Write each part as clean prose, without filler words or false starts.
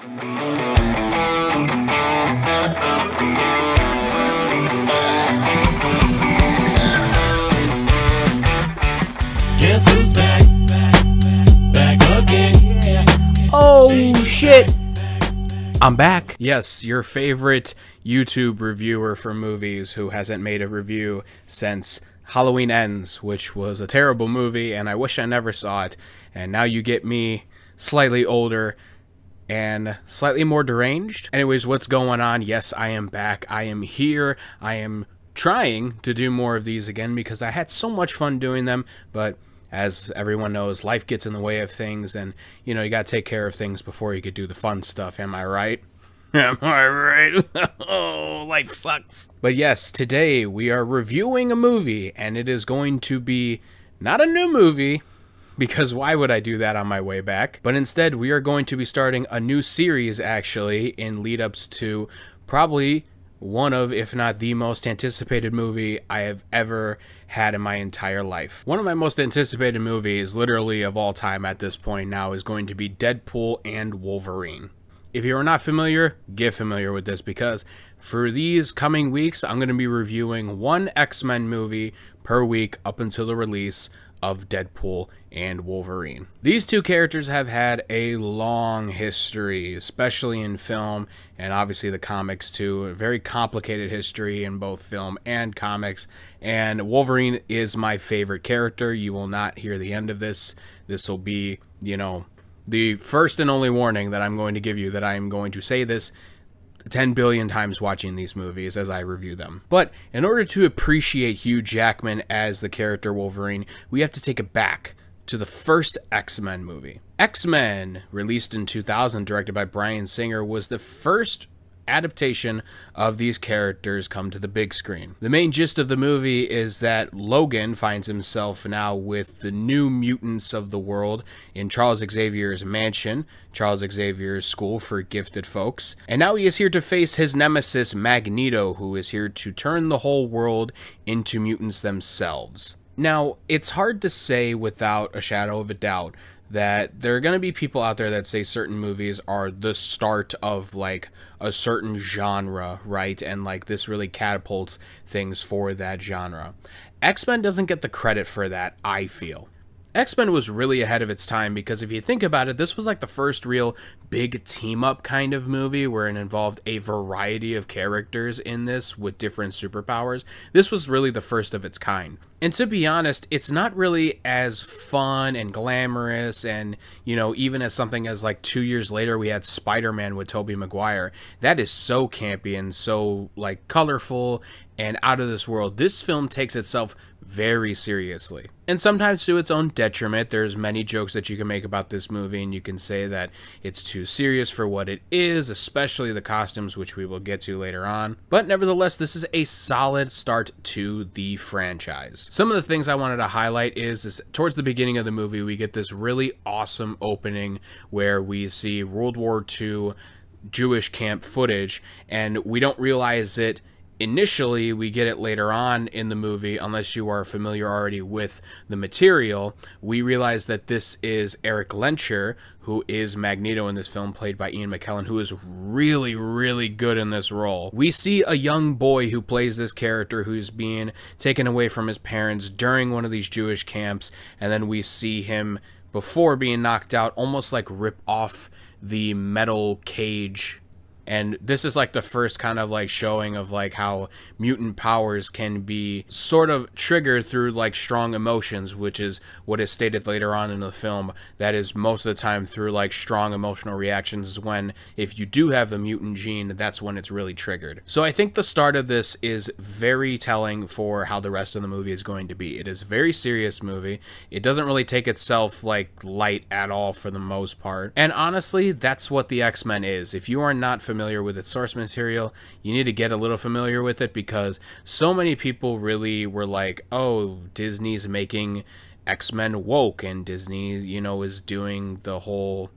Guess who's back? Back again. Oh shit! I'm back. Yes, your favorite YouTube reviewer for movies who hasn't made a review since Halloween Ends, which was a terrible movie and I wish I never saw it. And now you get me, slightly older and slightly more deranged. Anyways, what's going on? Yes, I am back. I am here. I am trying to do more of these again because I had so much fun doing them, but as everyone knows, life gets in the way of things, and, you know, you gotta take care of things before you could do the fun stuff, am I right? Am I right? Oh, life sucks. But yes, today we are reviewing a movie, and it is going to be not a new movie, because why would I do that on my way back? But instead, we are going to be starting a new series, actually, in lead-ups to probably one of, if not the most anticipated movie I have ever had in my entire life. One of my most anticipated movies, literally of all time at this point now, is going to be Deadpool and Wolverine. If you are not familiar, get familiar with this, because for these coming weeks, I'm going to be reviewing one X-Men movie per week up until the release of Deadpool and Wolverine. These two characters have had a long history, especially in film and obviously the comics too. A very complicated history in both film and comics, and Wolverine is my favorite character. You will not hear the end of this. This will be, you know, the first and only warning that I'm going to give you, that I am going to say this 10 billion times watching these movies as I review them. But in order to appreciate Hugh Jackman as the character Wolverine, we have to take it back to the first X-Men movie. X-Men, released in 2000, directed by Bryan Singer, was the first adaptation of these characters come to the big screen. The main gist of the movie is that Logan finds himself now with the new mutants of the world in Charles Xavier's mansion, Charles Xavier's school for gifted folks, and now he is here to face his nemesis Magneto, who is here to turn the whole world into mutants themselves. Now, it's hard to say without a shadow of a doubt that there are going to be people out there that say certain movies are the start of, like, a certain genre, right? And, like, this really catapults things for that genre. X-Men doesn't get the credit for that, I feel. X-Men was really ahead of its time because if you think about it, this was like the first real big team-up kind of movie where it involved a variety of characters in this with different superpowers. This was really the first of its kind. And to be honest, it's not really as fun and glamorous and, you know, even as something as like 2 years later we had Spider-Man with Tobey Maguire. That is so campy and so, like, colorful and out of this world. This film takes itself very seriously, and sometimes to its own detriment. There's many jokes that you can make about this movie, and you can say that it's too serious for what it is, especially the costumes, which we will get to later on. But nevertheless, this is a solid start to the franchise. Some of the things I wanted to highlight is towards the beginning of the movie, we get this really awesome opening where we see World War II Jewish camp footage, and we don't realize it initially. We get it later on in the movie, unless you are familiar already with the material. We realize that this is Eric Lencher, who is Magneto in this film, played by Ian McKellen, who is really, really good in this role. We see a young boy who plays this character who's being taken away from his parents during one of these Jewish camps, and then we see him, before being knocked out, almost like rip off the metal cage. And this is like the first kind of like showing of like how mutant powers can be sort of triggered through like strong emotions, which is what is stated later on in the film. That is most of the time through like strong emotional reactions is when, if you do have the mutant gene, that's when it's really triggered. So I think the start of this is very telling for how the rest of the movie is going to be. It is a very serious movie. It doesn't really take itself like light at all for the most part. And honestly, that's what the X-Men is. If you are not familiar with its source material, you need to get a little familiar with it, because so many people really were like, oh, Disney's making X-Men woke, and Disney, you know, is doing the whole,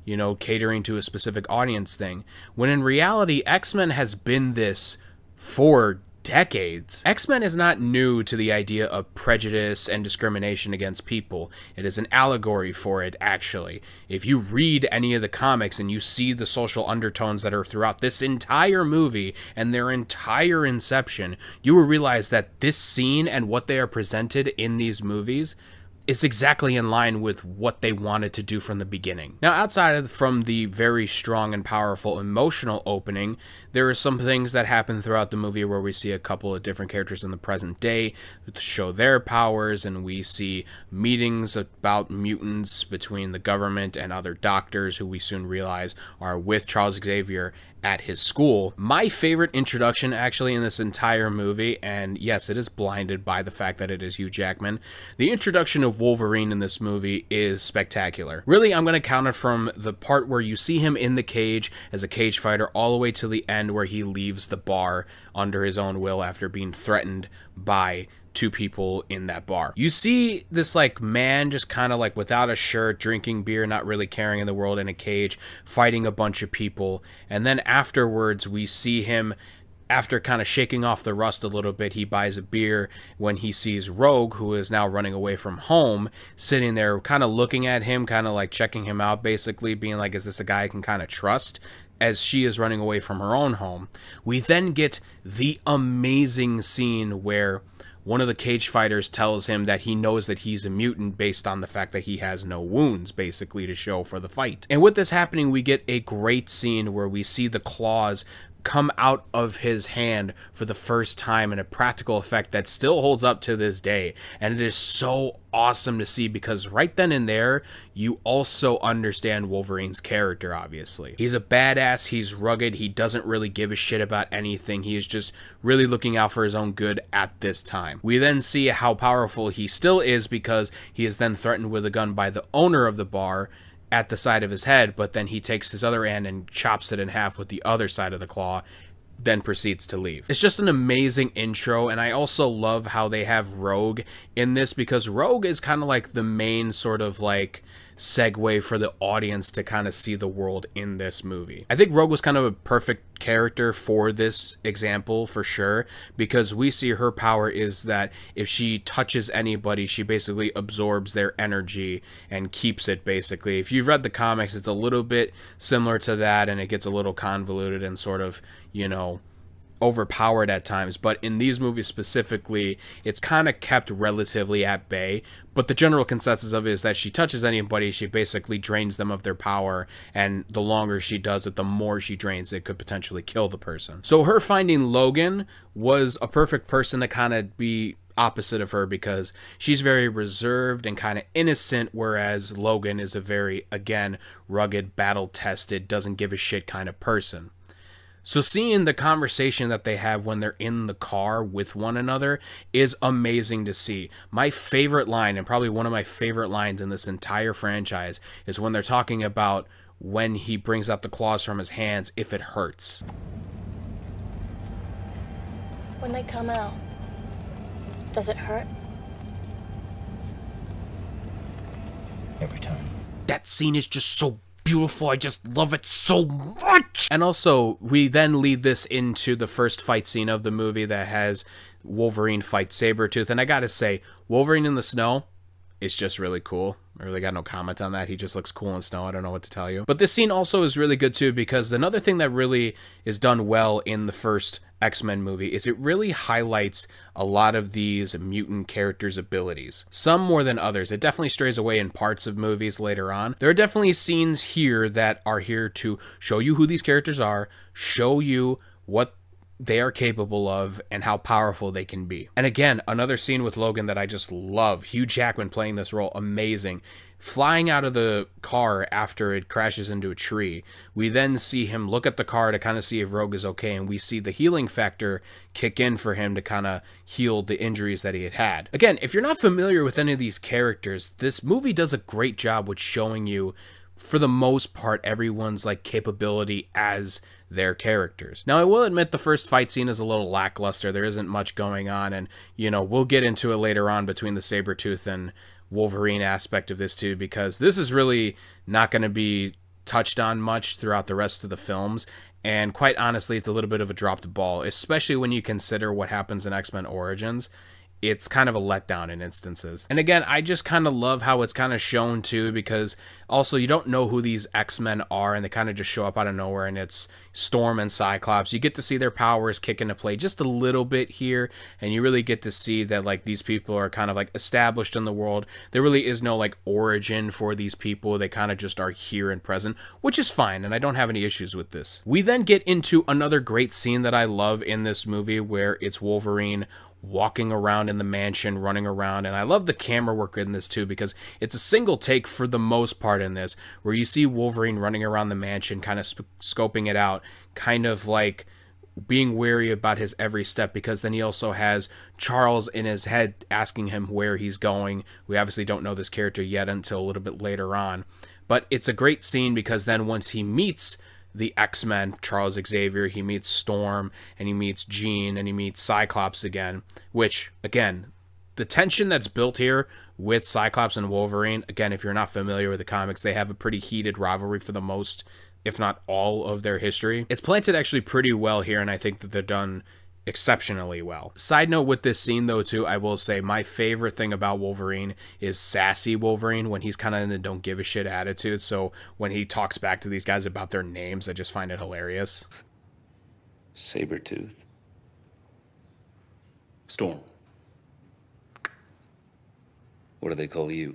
you know, catering to a specific audience thing, when in reality X-Men has been this for decades. X-Men is not new to the idea of prejudice and discrimination against people. It is an allegory for it, actually. If you read any of the comics and you see the social undertones that are throughout this entire movie and their entire inception, you will realize that this scene and what they are presented in these movies is exactly in line with what they wanted to do from the beginning. Now, outside from the very strong and powerful emotional opening, there are some things that happen throughout the movie where we see a couple of different characters in the present day show their powers, and we see meetings about mutants between the government and other doctors who we soon realize are with Charles Xavier at his school. My favorite introduction actually in this entire movie, and yes, it is blinded by the fact that it is Hugh Jackman, the introduction of Wolverine in this movie is spectacular. Really, I'm going to count it from the part where you see him in the cage as a cage fighter all the way to the end where he leaves the bar under his own will after being threatened by two people in that bar. You see this like man just kind of like without a shirt, drinking beer, not really caring in the world, in a cage, fighting a bunch of people. And then afterwards we see him, after kind of shaking off the rust a little bit, he buys a beer when he sees Rogue, who is now running away from home, sitting there kind of looking at him, kind of like checking him out, basically being like, is this a guy I can kind of trust? As she is running away from her own home. We then get the amazing scene where one of the cage fighters tells him that he knows that he's a mutant based on the fact that he has no wounds, basically, to show for the fight. And with this happening, we get a great scene where we see the claws come out of his hand for the first time in a practical effect that still holds up to this day. And it is so awesome to see, because right then and there, you also understand Wolverine's character, obviously. He's a badass, he's rugged, he doesn't really give a shit about anything, he is just really looking out for his own good at this time. We then see how powerful he still is, because he is then threatened with a gun by the owner of the bar at the side of his head, but then he takes his other hand and chops it in half with the other side of the claw, then proceeds to leave. It's just an amazing intro, and I also love how they have Rogue in this, because Rogue is kind of like the main sort of like segue for the audience to kind of see the world in this movie. I think Rogue was kind of a perfect character for this example for sure, because we see her power is that if she touches anybody, she basically absorbs their energy and keeps it, basically. If you've read the comics, it's a little bit similar to that, and it gets a little convoluted and sort of, you know, overpowered at times, but in these movies specifically, it's kind of kept relatively at bay. But the general consensus of it is that she touches anybody, she basically drains them of their power, and the longer she does it, the more she drains it, could potentially kill the person. So her finding Logan was a perfect person to kind of be opposite of her, because she's very reserved and kind of innocent, whereas Logan is a very, again, rugged, battle-tested, doesn't give a shit kind of person. So seeing the conversation that they have when they're in the car with one another is amazing to see. My favorite line, and probably one of my favorite lines in this entire franchise, is when they're talking about when he brings out the claws from his hands, if it hurts. When they come out, does it hurt? Every time. That scene is just so beautiful. I just love it so much. And also, we then lead this into the first fight scene of the movie that has Wolverine fight Sabretooth. And I gotta say, Wolverine in the snow is just really cool. I really got no comment on that. He just looks cool in snow. I don't know what to tell you. But this scene also is really good too, because another thing that really is done well in the first X-Men movie is it really highlights a lot of these mutant characters' abilities. Some more than others. It definitely strays away in parts of movies later on. There are definitely scenes here that are here to show you who these characters are, show you what they are capable of, and how powerful they can be. And again, another scene with Logan that I just love. Hugh Jackman playing this role, amazing. Flying out of the car after it crashes into a tree, we then see him look at the car to kind of see if Rogue is okay, and we see the healing factor kick in for him to kind of heal the injuries that he had had. Again, if you're not familiar with any of these characters, this movie does a great job with showing you, for the most part, everyone's like capability as their characters. Now, I will admit the first fight scene is a little lackluster. There isn't much going on, and, you know, we'll get into it later on between the Sabretooth and Wolverine aspect of this too, because this is really not going to be touched on much throughout the rest of the films. And quite honestly, it's a little bit of a dropped ball, especially when you consider what happens in X-Men Origins. It's kind of a letdown in instances. And again, I just kind of love how it's kind of shown too, because also you don't know who these X-Men are and they kind of just show up out of nowhere, and it's Storm and Cyclops. You get to see their powers kick into play just a little bit here, and you really get to see that like these people are kind of like established in the world. There really is no like origin for these people. They kind of just are here and present, which is fine, and I don't have any issues with this. We then get into another great scene that I love in this movie, where it's Wolverine walking around in the mansion, running around, and I love the camera work in this too, because it's a single take for the most part in this, where you see Wolverine running around the mansion, kind of scoping it out, kind of like being wary about his every step, because then he also has Charles in his head asking him where he's going. We obviously don't know this character yet until a little bit later on, but it's a great scene, because then once he meets the X-Men, Charles Xavier, he meets Storm, and he meets Jean, and he meets Cyclops again, which, again, the tension that's built here with Cyclops and Wolverine, again, if you're not familiar with the comics, they have a pretty heated rivalry for the most, if not all, of their history. It's planted actually pretty well here, and I think that they're done exceptionally well. Side note with this scene though too, I will say my favorite thing about Wolverine is sassy Wolverine, when he's kind of in the don't give a shit attitude. So when he talks back to these guys about their names, I just find it hilarious. Sabretooth. Storm. What do they call you?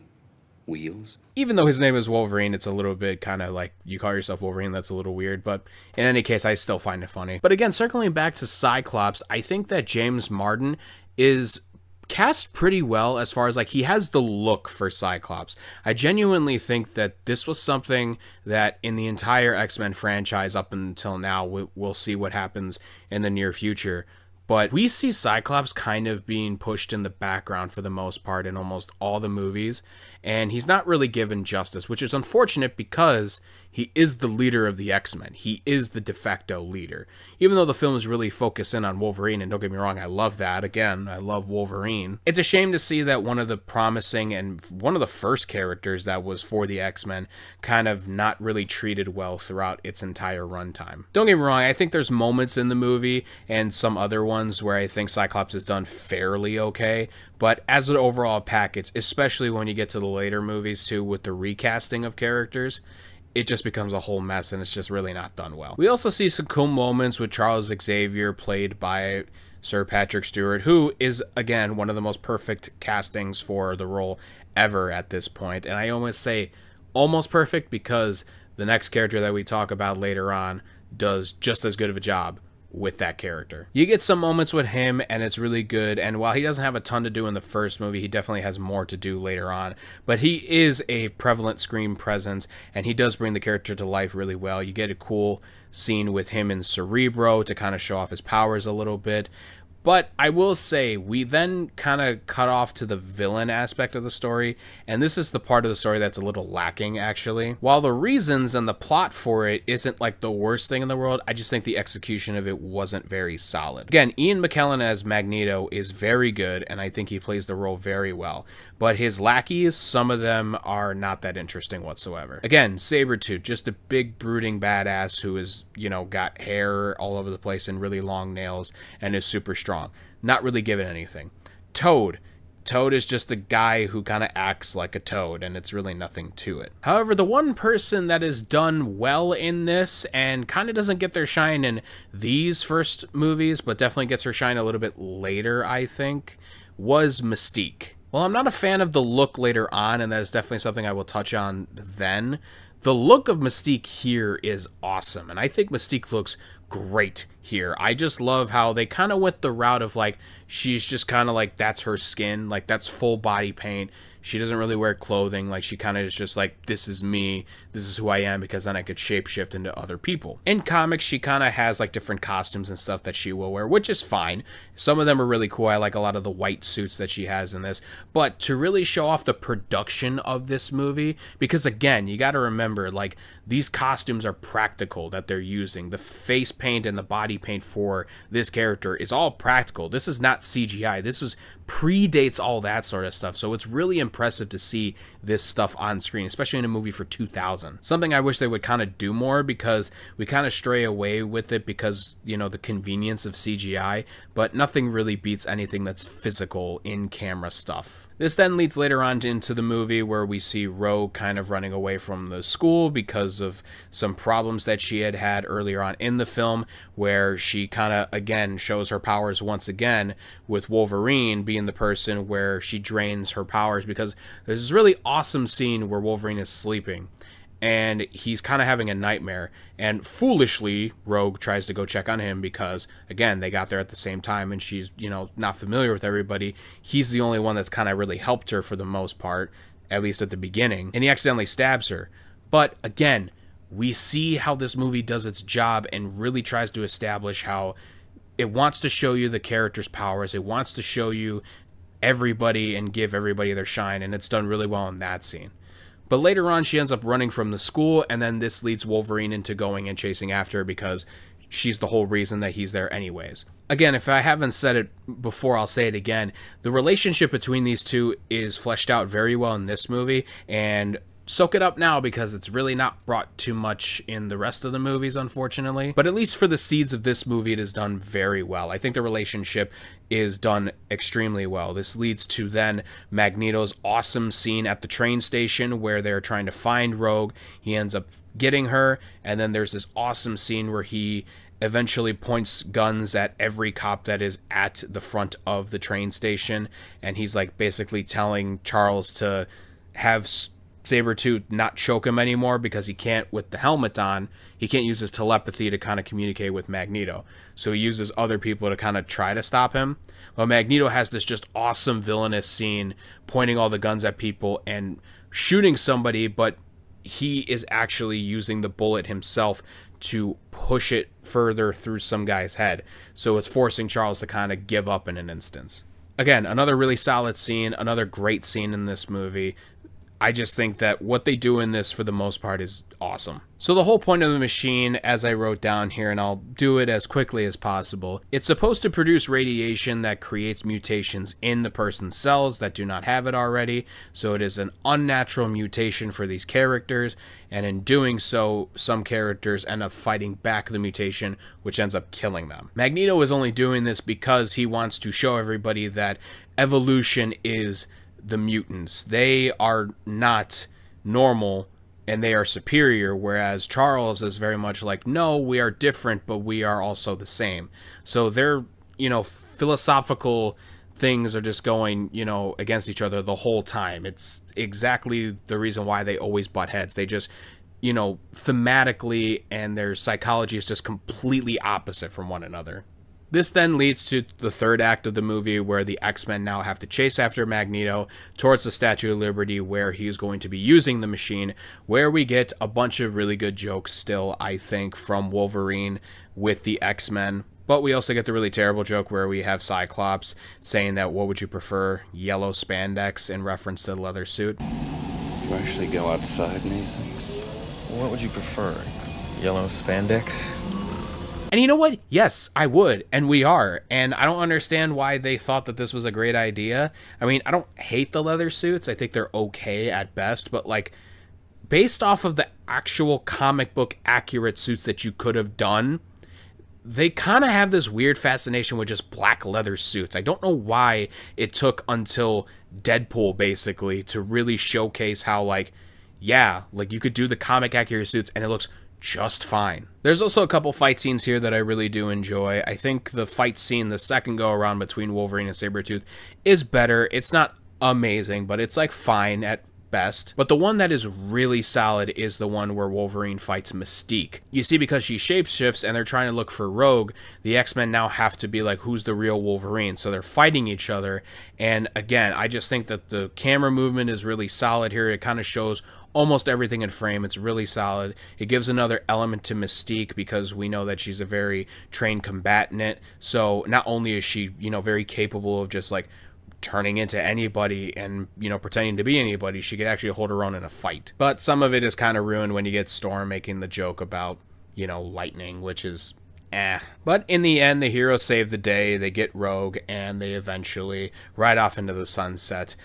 Wheels? Even though his name is Wolverine, it's a little bit kind of like, you call yourself Wolverine, that's a little weird, but in any case, I still find it funny. But again, circling back to Cyclops, I think that James Marsden is cast pretty well, as far as like he has the look for Cyclops. I genuinely think that this was something that in the entire X-Men franchise up until now, we'll see what happens in the near future, but we see Cyclops kind of being pushed in the background for the most part in almost all the movies, and he's not really given justice, which is unfortunate, because he is the leader of the X-Men. He is the de facto leader. Even though the film is really focused in on Wolverine, and don't get me wrong, I love that. Again, I love Wolverine. It's a shame to see that one of the promising and one of the first characters that was for the X-Men kind of not really treated well throughout its entire runtime. Don't get me wrong, I think there's moments in the movie and some other ones where I think Cyclops is done fairly okay, but as an overall package, especially when you get to the later movies too, with the recasting of characters, it just becomes a whole mess, and it's just really not done well. We also see some cool moments with Charles Xavier, played by Sir Patrick Stewart, who is, again, one of the most perfect castings for the role ever at this point. And I almost say almost perfect, because the next character that we talk about later on does just as good of a job with that character. You get some moments with him, and it's really good, and while he doesn't have a ton to do in the first movie, he definitely has more to do later on, but he is a prevalent screen presence, and he does bring the character to life really well. You get a cool scene with him and Cerebro to kind of show off his powers a little bit. But I will say, we then kind of cut off to the villain aspect of the story, and this is the part of the story that's a little lacking, actually. While the reasons and the plot for it isn't like the worst thing in the world, I just think the execution of it wasn't very solid. Again, Ian McKellen as Magneto is very good, and I think he plays the role very well. But his lackeys, some of them are not that interesting whatsoever. Again, Sabretooth, just a big brooding badass who is, you know, got hair all over the place and really long nails and is super strong. Not really given anything. Toad is just a guy who kind of acts like a toad, and it's really nothing to it. However, the one person that is done well in this and kind of doesn't get their shine in these first movies, but definitely gets her shine a little bit later, I think, was Mystique. While I'm not a fan of the look later on, and that is definitely something I will touch on then, the look of Mystique here is awesome, and I think Mystique looks great here. I just love how they kind of went the route of like, she's just kind of like, that's her skin, like that's full body paint. She doesn't really wear clothing, like she kind of is just like, this is me, this is who I am, because then I could shapeshift into other people. In comics, she kind of has like different costumes and stuff that she will wear, which is fine. Some of them are really cool. I like a lot of the white suits that she has in this, but to really show off the production of this movie, because again, you got to remember, like, these costumes are practical that they're using. The face paint and the body paint for this character is all practical. This is not CGI. This is predates all that sort of stuff. So it's really impressive to see this stuff on screen, especially in a movie for 2000. Something I wish they would kind of do more, because we kind of stray away with it because, you know, the convenience of CGI, but nothing really beats anything that's physical in camera stuff. This then leads later on into the movie where we see Rogue kind of running away from the school because of some problems that she had had earlier on in the film, where she kind of, again, shows her powers once again, with Wolverine being the person where she drains her powers, because there's this really awesome scene where Wolverine is sleeping and he's kind of having a nightmare, and foolishly Rogue tries to go check on him because, again, they got there at the same time and she's, you know, not familiar with everybody. He's the only one that's kind of really helped her for the most part, at least at the beginning, and he accidentally stabs her. But again, we see how this movie does its job and really tries to establish how it wants to show you the character's powers. It wants to show you everybody and give everybody their shine, and it's done really well in that scene. But later on, she ends up running from the school, and then this leads Wolverine into going and chasing after her because she's the whole reason that he's there anyways. Again, if I haven't said it before, I'll say it again. The relationship between these two is fleshed out very well in this movie, and soak it up now because it's really not brought too much in the rest of the movies, unfortunately. But at least for the seeds of this movie, it is done very well. I think the relationship is done extremely well. This leads to then Magneto's awesome scene at the train station where they're trying to find Rogue. He ends up getting her, and then there's this awesome scene where he eventually points guns at every cop that is at the front of the train station, and he's like basically telling Charles to have Sabretooth not choke him anymore because he can't, with the helmet on, he can't use his telepathy to kind of communicate with Magneto. So he uses other people to kind of try to stop him. Well, Magneto has this just awesome villainous scene pointing all the guns at people and shooting somebody, but he is actually using the bullet himself to push it further through some guy's head. So it's forcing Charles to kind of give up in an instance. Again, another really solid scene, another great scene in this movie. I just think that what they do in this, for the most part, is awesome. So the whole point of the machine, as I wrote down here, and I'll do it as quickly as possible, it's supposed to produce radiation that creates mutations in the person's cells that do not have it already. So it is an unnatural mutation for these characters, and in doing so, some characters end up fighting back the mutation, which ends up killing them. Magneto is only doing this because he wants to show everybody that evolution is the mutants. They are not normal and they are superior, whereas Charles is very much like, no, we are different, but we are also the same. So their, you know, philosophical things are just going, you know, against each other the whole time. It's exactly the reason why they always butt heads. They just, you know, thematically and their psychology is just completely opposite from one another. This then leads to the third act of the movie, where the X-Men now have to chase after Magneto towards the Statue of Liberty, where he's going to be using the machine, where we get a bunch of really good jokes still, I think, from Wolverine with the X-Men. But we also get the really terrible joke where we have Cyclops saying that, what would you prefer, yellow spandex, in reference to the leather suit. You actually go outside in these things? What would you prefer, yellow spandex? And you know what? Yes, I would, and we are. And I don't understand why they thought that this was a great idea. I mean, I don't hate the leather suits. I think they're okay at best, but like, based off of the actual comic book accurate suits that you could have done, they kind of have this weird fascination with just black leather suits. I don't know why it took until Deadpool, basically, to really showcase how, like, yeah, like, you could do the comic accurate suits and it looks just fine. There's also a couple fight scenes here that I really do enjoy. I think the fight scene, the second go around between Wolverine and Sabretooth, is better. It's not amazing, but it's like fine at best. But the one that is really solid is the one where Wolverine fights Mystique. You see, because she shapeshifts and they're trying to look for Rogue, the X-Men now have to be like, who's the real Wolverine? So they're fighting each other. And again, I just think that the camera movement is really solid here. It kind of shows almost everything in frame. It's really solid. It gives another element to Mystique because we know that she's a very trained combatant. So not only is she, you know, very capable of just like turning into anybody and, you know, pretending to be anybody. She could actually hold her own in a fight. But some of it is kind of ruined when you get Storm making the joke about, you know, lightning, which is But in the end, the heroes save the day, they get Rogue, and they eventually ride off into the sunset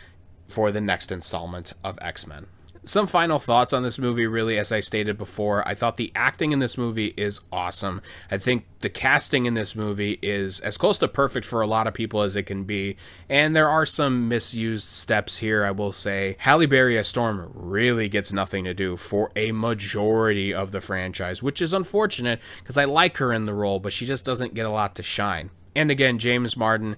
for the next installment of X-Men. Some final thoughts on this movie, really, as I stated before. I thought the acting in this movie is awesome. I think the casting in this movie is as close to perfect for a lot of people as it can be. And there are some misused steps here, I will say. Halle Berry as Storm really gets nothing to do for a majority of the franchise, which is unfortunate because I like her in the role, but she just doesn't get a lot to shine. And again, James Marsden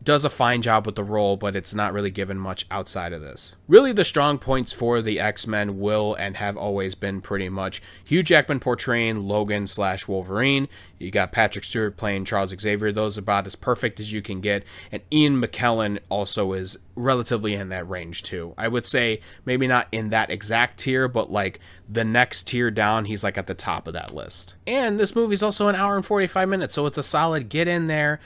does a fine job with the role, but it's not really given much outside of this. Really, the strong points for the X-Men will and have always been pretty much Hugh Jackman portraying Logan/Wolverine. You got Patrick Stewart playing Charles Xavier. Those are about as perfect as you can get. And Ian McKellen also is relatively in that range too. I would say maybe not in that exact tier, but like the next tier down, he's like at the top of that list. And this movie's also an hour and 45 minutes, so it's a solid get in there,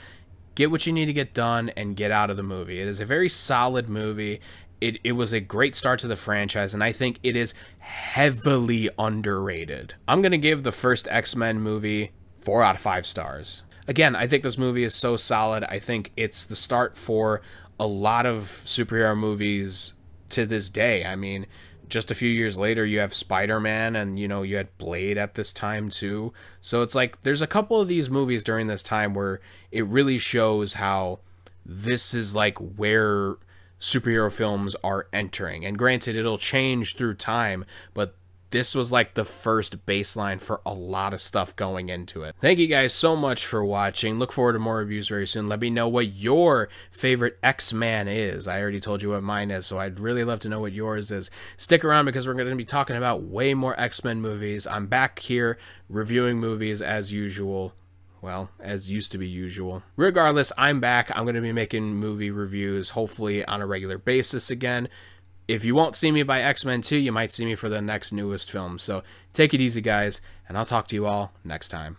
get what you need to get done, and get out of the movie. It is a very solid movie. It was a great start to the franchise, and I think it is heavily underrated. I'm going to give the first X-Men movie 4 out of 5 stars. Again, I think this movie is so solid. I think it's the start for a lot of superhero movies to this day. I mean, just a few years later, you have Spider-Man, and, you know, you had Blade at this time too. So it's like there's a couple of these movies during this time where it really shows how this is like where superhero films are entering. And granted, it'll change through time, but this was like the first baseline for a lot of stuff going into it. Thank you guys so much for watching. Look forward to more reviews very soon. Let me know what your favorite X-Man is. I already told you what mine is, so I'd really love to know what yours is. Stick around because we're going to be talking about way more X-Men movies. I'm back here reviewing movies as usual. Well, as used to be usual. Regardless, I'm back. I'm going to be making movie reviews, hopefully on a regular basis again. If you won't see me by X-Men 2, you might see me for the next newest film. So take it easy, guys, and I'll talk to you all next time.